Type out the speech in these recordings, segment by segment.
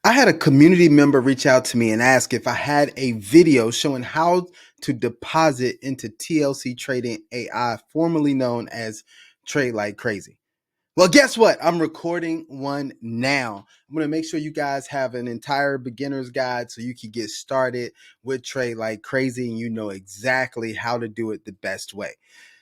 I had a community member reach out to me and ask if I had a video showing how to deposit into TLC Trading AI, formerly known as Trade Like Crazy. Well, guess what? I'm recording one now. I'm going to make sure you guys have an entire beginner's guide so you can get started with Trade Like Crazy and you know exactly how to do it the best way.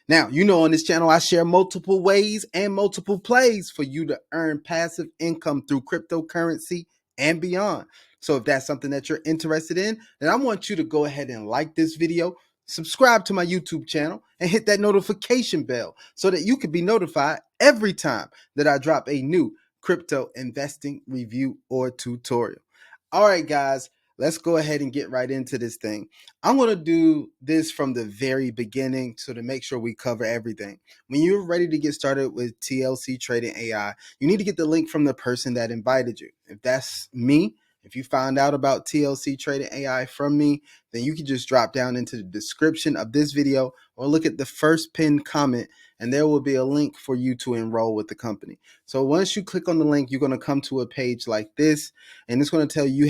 Now, you know, on this channel, I share multiple ways and multiple plays for you to earn passive income through cryptocurrency and beyond. So if that's something that you're interested in, then I want you to go ahead and like this video, subscribe to my YouTube channel, and hit that notification bell so that you can be notified every time that I drop a new crypto investing review or tutorial. All right, guys, let's go ahead and get right into this thing. I'm going to do this from the very beginning so to make sure we cover everything. When you're ready to get started with TLC Trading AI, you need to get the link from the person that invited you. If that's me, if you found out about TLC Trading AI from me, then you can just drop down into the description of this video or look at the first pinned comment and there will be a link for you to enroll with the company. So once you click on the link, you're going to come to a page like this, and it's going to tell you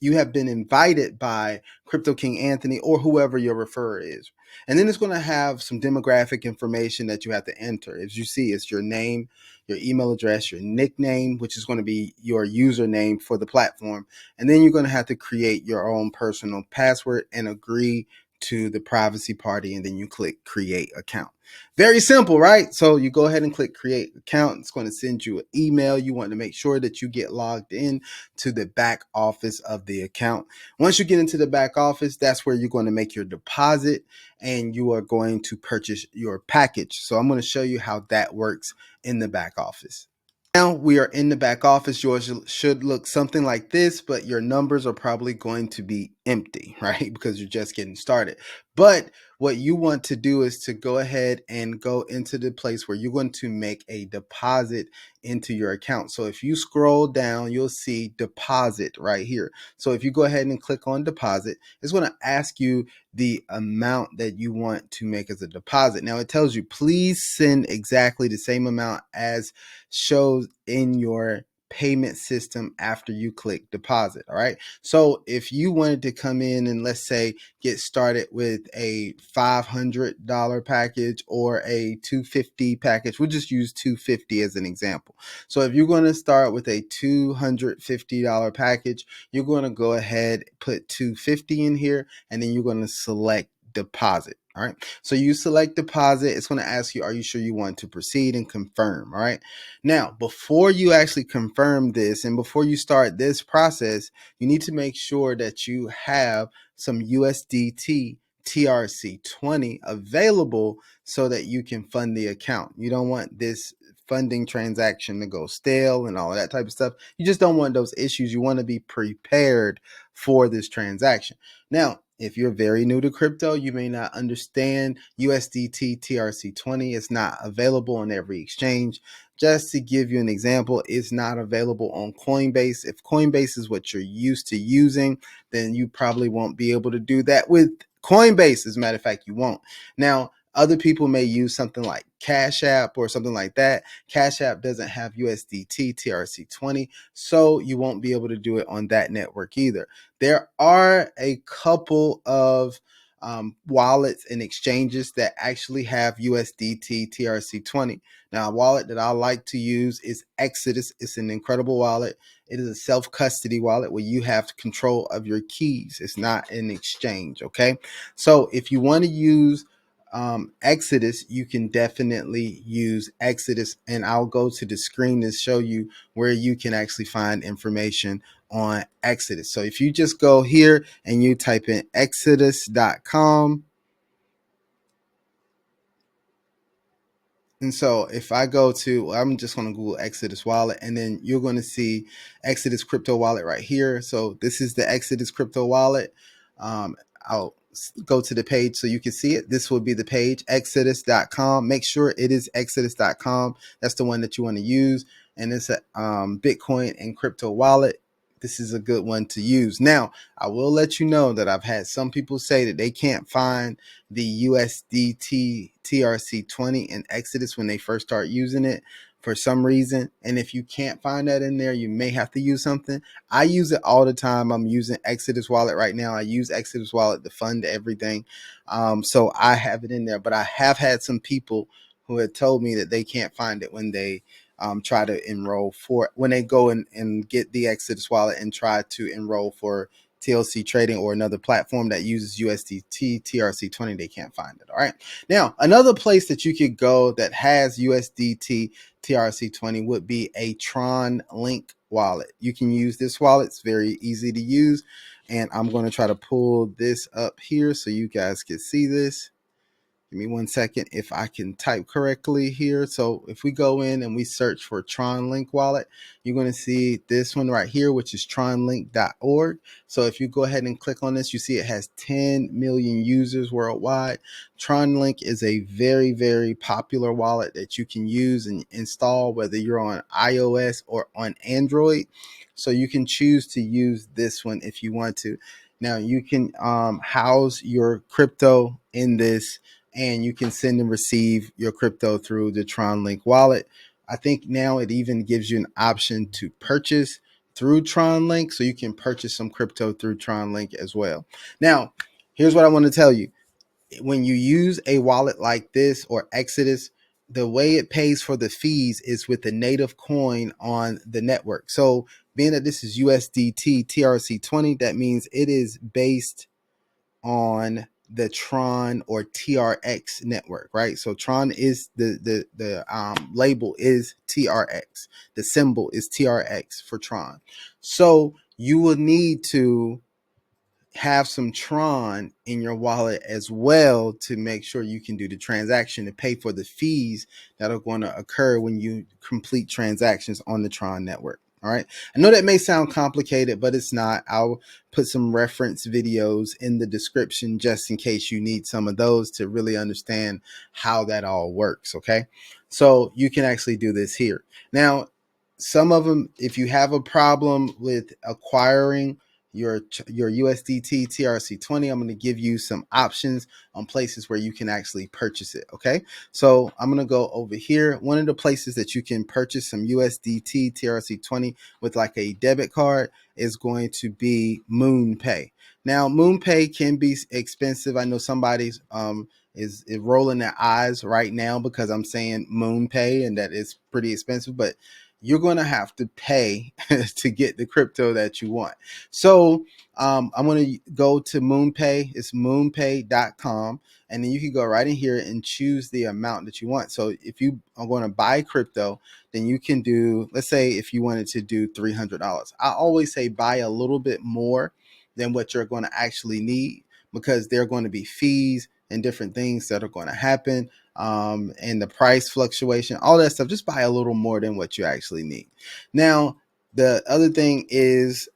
you have been invited by Crypto King Anthony or whoever your referrer is. And then it's going to have some demographic information that you have to enter. As you see, it's your name, your email address, your nickname, which is going to be your username for the platform. And then you're going to have to create your own personal password and agree to the privacy party, and then you click create account. Very simple, right? So you go ahead and click create account. It's going to send you an email. You want to make sure that you get logged in to the back office of the account. Once you get into the back office, that's where you're going to make your deposit and you are going to purchase your package. So I'm going to show you how that works in the back office. Now we are in the back office. Yours should look something like this, but your numbers are probably going to be empty, right? Because you're just getting started. But what you want to do is to go ahead and go into the place where you're going to make a deposit into your account. So if you scroll down, you'll see deposit right here. So if you go ahead and click on deposit, it's going to ask you the amount that you want to make as a deposit. Now it tells you, please send exactly the same amount as shows in your payment system after you click deposit. All right. So if you wanted to come in and let's say get started with a $500 package or a $250 package, we'll just use $250 as an example. So if you're going to start with a $250 package, you're going to go ahead, put $250 in here, and then you're going to select deposit. All right. So you select deposit. It's going to ask you, are you sure you want to proceed, and confirm? All right. Now, before you actually confirm this and before you start this process, you need to make sure that you have some USDT TRC20 available so that you can fund the account. You don't want this funding transaction to go stale and all of that type of stuff. You just don't want those issues. You want to be prepared for this transaction. Now, if you're very new to crypto, you may not understand USDT TRC20 is not available on every exchange. Just to give you an example, it's not available on Coinbase. If Coinbase is what you're used to using, then you probably won't be able to do that with Coinbase. As a matter of fact, you won't. Now, other people may use something like Cash App or something like that. Cash App doesn't have USDT TRC20, so you won't be able to do it on that network either. There are a couple of wallets and exchanges that actually have USDT TRC20. Now, a wallet that I like to use is Exodus. It's an incredible wallet. It is a self-custody wallet where you have control of your keys. It's not an exchange, okay? So if you want to use Exodus, you can definitely use Exodus, and I'll go to the screen to show you where you can actually find information on Exodus. So if you just go here and you type in exodus.com, and so if I go to, I'm just going to Google Exodus wallet, and then you're going to see Exodus crypto wallet right here. So this is the Exodus crypto wallet. I'll go to the page so you can see it. This will be the page, exodus.com. Make sure it is exodus.com. That's the one that you want to use. And it's a Bitcoin and crypto wallet. This is a good one to use. Now, I will let you know that I've had some people say that they can't find the USDT TRC20 in Exodus when they first start using it. for some reason. And if you can't find that in there, you may have to use something. I use it all the time. I'm using Exodus Wallet right now. I use Exodus Wallet to fund everything. So I have it in there, but I have had some people who had told me that they can't find it when they try to enroll for, when they go and get the Exodus Wallet and try to enroll for TLC Trading or another platform that uses USDT TRC20. They can't find it. All right. Now, another place that you could go that has USDT TRC20 would be a TronLink wallet. You can use this wallet. It's very easy to use. And I'm going to try to pull this up here so you guys can see this. Give me 1 second if I can type correctly here. So if we go in and we search for TronLink wallet, you're going to see this one right here, which is tronlink.org. So if you go ahead and click on this, you see it has 10 million users worldwide. TronLink is a very, very popular wallet that you can use and install whether you're on iOS or on Android. So you can choose to use this one if you want to. Now you can house your crypto in this, and you can send and receive your crypto through the TronLink wallet. I think now it even gives you an option to purchase through TronLink, so you can purchase some crypto through TronLink as well. Now, here's what I want to tell you. When you use a wallet like this or Exodus, the way it pays for the fees is with the native coin on the network. So being that this is USDT TRC20, that means it is based on the Tron or TRX network, right? So Tron is the label is TRX. The symbol is TRX for Tron. So you will need to have some Tron in your wallet as well to make sure you can do the transaction to pay for the fees that are going to occur when you complete transactions on the Tron network. All right. I know that may sound complicated, but it's not. I'll put some reference videos in the description just in case you need some of those to really understand how that all works. Okay. So you can actually do this here. Now, some of them, if you have a problem with acquiring your USDT TRC20, I'm going to give you some options on places where you can actually purchase it. Okay, so I'm going to go over here. One of the places that you can purchase some USDT TRC20 with like a debit card is going to be Moonpay. Now, Moonpay can be expensive. I know somebody's is rolling their eyes right now because I'm saying Moonpay and that it's pretty expensive, but you're going to have to pay to get the crypto that you want. So I'm going to go to Moonpay. It's moonpay.com. And then you can go right in here and choose the amount that you want. So if you are going to buy crypto, then you can do, let's say if you wanted to do $300. I always say buy a little bit more than what you're going to actually need, because there are going to be fees and different things that are going to happen. And the price fluctuation, all that stuff. Just buy a little more than what you actually need. Now, the other thing is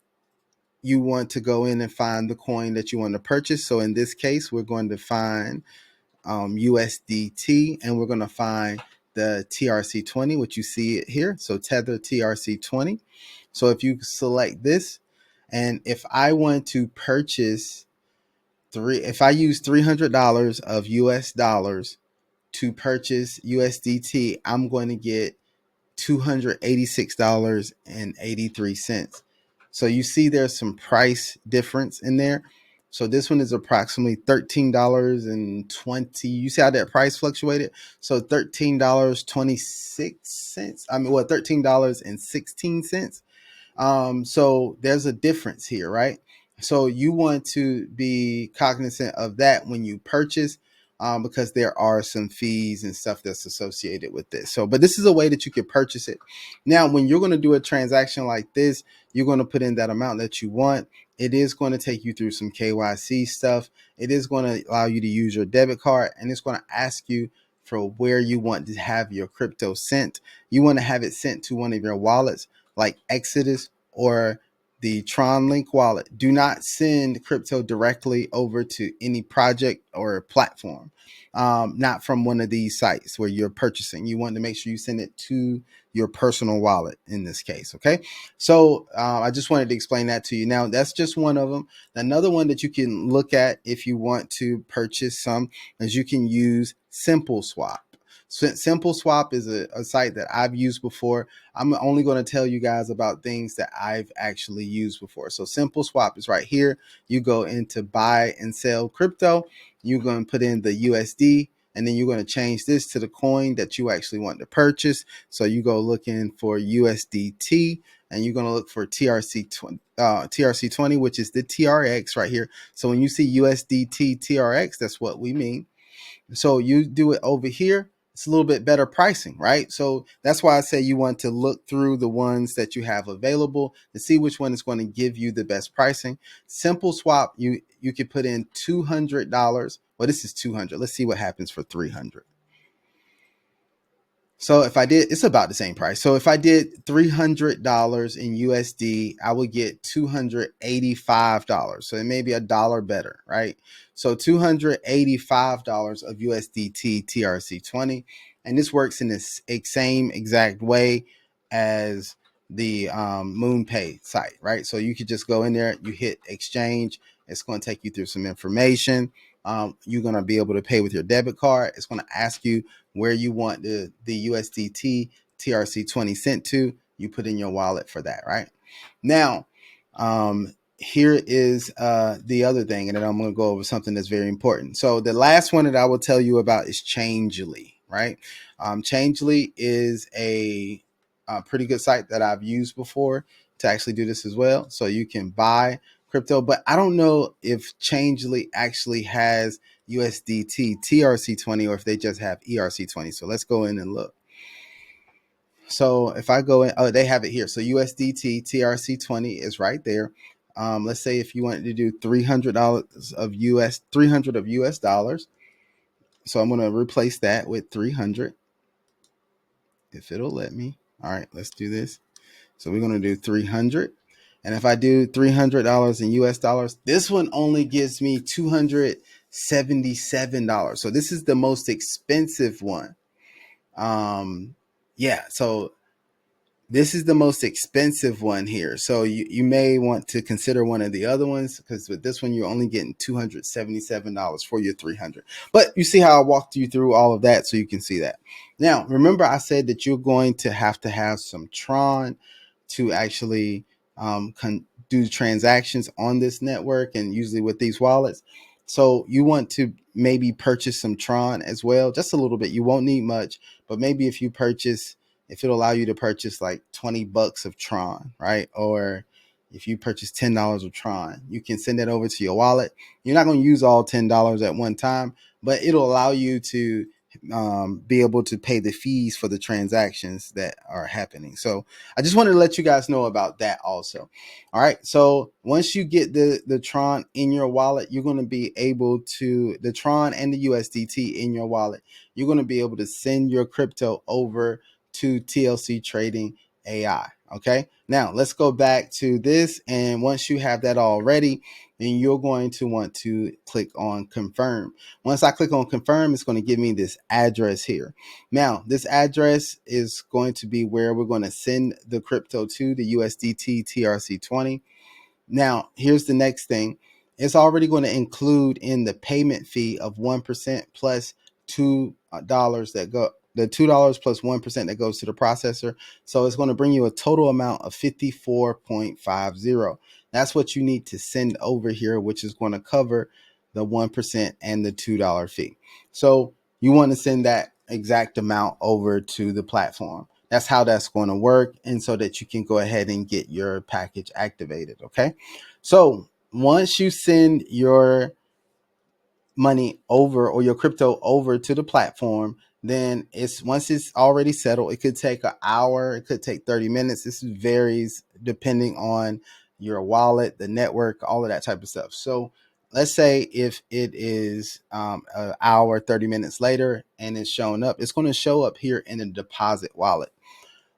you want to go in and find the coin that you want to purchase. So in this case, we're going to find USDT, and we're going to find the TRC20, which you see it here. So Tether TRC20. So if you select this, and if I want to purchase if I use $300 of US dollars to purchase USDT, I'm going to get $286.83. So you see there's some price difference in there. So this one is approximately $13.20. You see how that price fluctuated? So $13.26. I mean, well, $13.16. So there's a difference here, right? So you want to be cognizant of that when you purchase, because there are some fees and stuff that's associated with this. So, but this is a way that you can purchase it. Now, when you're going to do a transaction like this, you're going to put in that amount that you want. It is going to take you through some KYC stuff. It is going to allow you to use your debit card, and it's going to ask you for where you want to have your crypto sent. You want to have it sent to one of your wallets like Exodus or the TronLink wallet. Do not send crypto directly over to any project or platform, not from one of these sites where you're purchasing. You want to make sure you send it to your personal wallet in this case. Okay. So I just wanted to explain that to you. Now, that's just one of them. Another one that you can look at if you want to purchase some is you can use Simple Swap. Simple Swap is a site that I've used before. I'm only going to tell you guys about things that I've actually used before. So Simple Swap is right here. You go into buy and sell crypto. You're going to put in the USD, and then you're going to change this to the coin that you actually want to purchase. So you go looking for USDT, and you're going to look for TRC20, which is the TRX right here. So when you see USDT TRX, that's what we mean. So you do it over here. It's a little bit better pricing, right? So that's why I say you want to look through the ones that you have available to see which one is going to give you the best pricing. Simple Swap, you could put in $200. Well, this is 200. Let's see what happens for 300. So if I did, it's about the same price. So if I did $300 in USD, I would get $285. So it may be $1 better, right? So $285 of USDT TRC20. And this works in this same exact way as the Moonpay site, right? So you could just go in there, you hit exchange. It's going to take you through some information. You're going to be able to pay with your debit card. It's going to ask you where you want the USDT TRC20 sent to. You put in your wallet for that, right? Now, here is the other thing, and then I'm going to go over something that's very important. So the last one that I will tell you about is Changelly, right? Changelly is a pretty good site that I've used before to actually do this as well. So you can buy crypto, but I don't know if Changelly actually has USDT TRC20 or if they just have ERC20. So let's go in and look. So if I go in, oh, they have it here. So USDT TRC20 is right there. Let's say if you wanted to do $300 of US dollars. So I'm going to replace that with 300 if it'll let me. All right, let's do this. So we're going to do 300. And if I do $300 in US dollars, this one only gives me $277. So this is the most expensive one. Yeah, so this is the most expensive one here. So you may want to consider one of the other ones, because with this one, you're only getting $277 for your 300. But you see how I walked you through all of that so you can see that. Now, remember I said that you're going to have some Tron to actually do transactions on this network, and usually with these wallets. So you want to maybe purchase some Tron as well, just a little bit. You won't need much, but maybe if it'll allow you to purchase like $20 of Tron, right? Or if you purchase $10 of Tron, you can send it over to your wallet. You're not going to use all $10 at one time, but it'll allow you to be able to pay the fees for the transactions that are happening. So I just wanted to let you guys know about that also. All right. So once you get the Tron in your wallet, you're going to be able to, the Tron and the USDT in your wallet, you're going to be able to send your crypto over to TLC Trading AI. Okay. Now let's go back to this. And once you have that all ready, then you're going to want to click on confirm. Once I click on confirm, it's going to give me this address here. Now, this address is going to be where we're going to send the crypto to, the USDT TRC20. Now, here's the next thing. It's already going to include in the payment fee of 1% plus $2 that go, the $2 plus 1% that goes to the processor. So it's going to bring you a total amount of 54.50. That's what you need to send over here, which is going to cover the 1% and the $2 fee. So you want to send that exact amount over to the platform. That's how that's going to work, and so that you can go ahead and get your package activated. Okay. So once you send your money over, or your crypto over to the platform, then once it's already settled, it could take an hour, it could take 30 minutes. This varies depending on your wallet, the network, all of that type of stuff. So let's say if it is an hour, 30 minutes later, and it's showing up, it's going to show up here in the deposit wallet.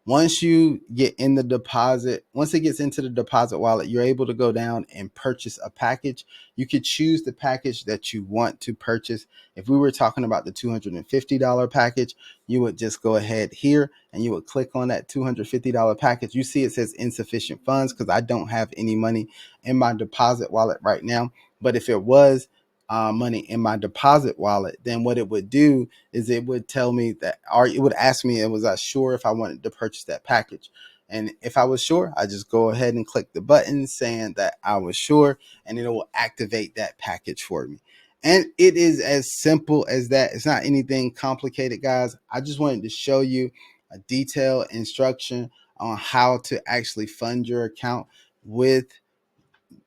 Once you get in the deposit, once it gets into the deposit wallet, you're able to go down and purchase a package. You could choose the package that you want to purchase. If we were talking about the $250 package, you would just go ahead here and you would click on that $250 package. You see it says insufficient funds because I don't have any money in my deposit wallet right now. But if it was, money in my deposit wallet, then what it would do is it would tell me that, or it would ask me, was I sure if I wanted to purchase that package? And if I was sure, I just go ahead and click the button saying that I was sure, and it will activate that package for me. And it is as simple as that. It's not anything complicated, guys. I just wanted to show you a detailed instruction on how to actually fund your account with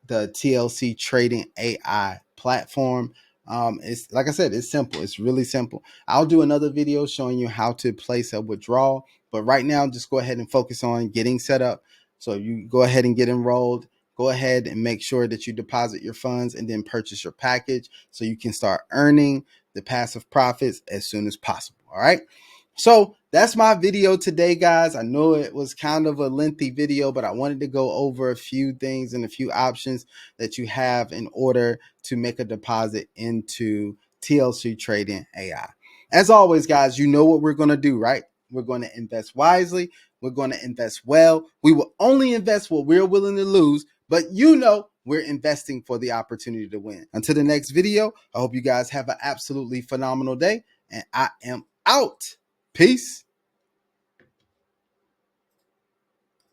the TLC Trading AI platform. It's like I said, it's simple. It's really simple. I'll do another video showing you how to place a withdrawal, but right now, just go ahead and focus on getting set up. So you go ahead and get enrolled. Go ahead and make sure that you deposit your funds and then purchase your package so you can start earning the passive profits as soon as possible. All right. So that's my video today, guys. I know it was kind of a lengthy video, but I wanted to go over a few things and a few options that you have in order to make a deposit into TLC Trading AI. As always, guys, you know what we're going to do, right? We're going to invest wisely. We're going to invest well. We will only invest what we're willing to lose, but you know we're investing for the opportunity to win. Until the next video, I hope you guys have an absolutely phenomenal day, and I am out. Peace.